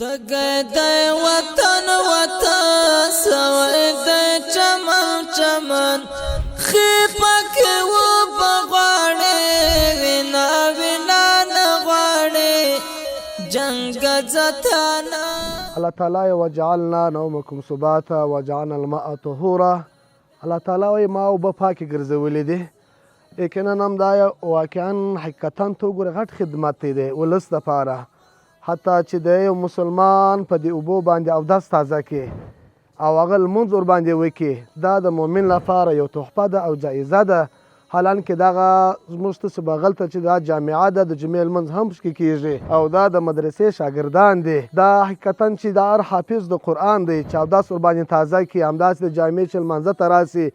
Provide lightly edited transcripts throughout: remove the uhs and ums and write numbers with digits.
تگه دی وطن وطن سوی دی چمن چمن خیپکی و بغواړي وینا وینا نغواړي جنگ زتانا الله تعالی وجعلنا نومکم سباتا وجعلنا الماء طهورا. الله تعالی وایي ما اوبه پاکې ګرځولې دي. یقینا هم دا واقعا حقیقتا ته وګوره غټ خدمت دی ولس دپاره، حتی چې د یو مسلمان په دې اوبو باندې اودس تازه کړي او هغه لمونځ ورباندې وکړي، دا د مؤمن لپاره یو تحفه ده او جایزه ده. حالانکه دغه زموږ څه بغلته چې دا جامعه ده، د جمعې لمونځ هم پکې کېږي او دا د مدرسې شاګردان دي. دا حقیقتا چې دا هر حافظ د قرآن دی چې اودس ورباندې تازه کړي، همداسې د جامعې چې لمانځه ته راسي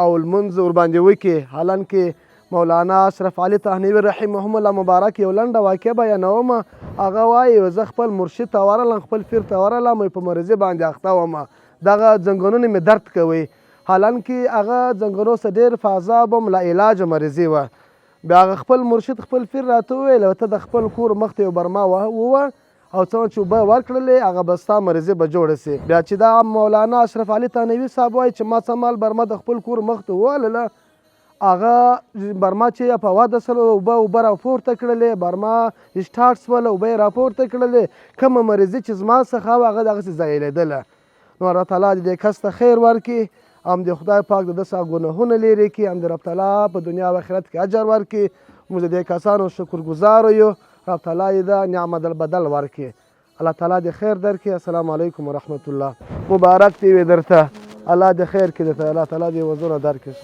او لمونځ ورباندې وکړي. حالانکه مولانا اشرف علي تهنیوي رحمهم الله مبارک یو لنډه واقعه بیانومه. هغه وایي زه خپل مرشد ته ورغلم، خپل پیر ته ورغلم، په مرضي باندې اخته وم، دغه زنګونونه مې درد کوي. حالانکه هغه زنګونو څخه ډېر فاضاب هم لا علاج مرضي وه. بیا هغه خپل مرشد خپل پیر راته وویل ته د خپل کور مخ ته یو برما ووه او څه چې اوبه ورکړلې هغه به ستا مرضي به جوړه سي. بیا چې دا مولانا اشرف علي تهنیوي صاحب وایي چې ما څه مال برما د خپل کور مخ ته ووهلله، هغه برما چې په واده سره اوبه راپورته کړلې، برما سټارټ سوله، اوبه یې راپورته کړلې، کومه مرضي چې زما څخه وه هغه دغسې ځایېدله. نو الله تعالی دې کس ته خیر ورکړي، هم د خدای پاک د ده څخه ګناهونه لرې کړي، هم د رب تعالی په دنیا او آخرت کې اجر ورکړي. موږ د دې کسانو شکرګزار یو، رب تعالی یې د نعمت البدل ورکړي. الله تعالی دې خیر درکړي. السلام علیکم ورحمت الله. مبارک دې وي درته، الله دې خیر کړي درته، الله تعالی دې وزرونه درکړي.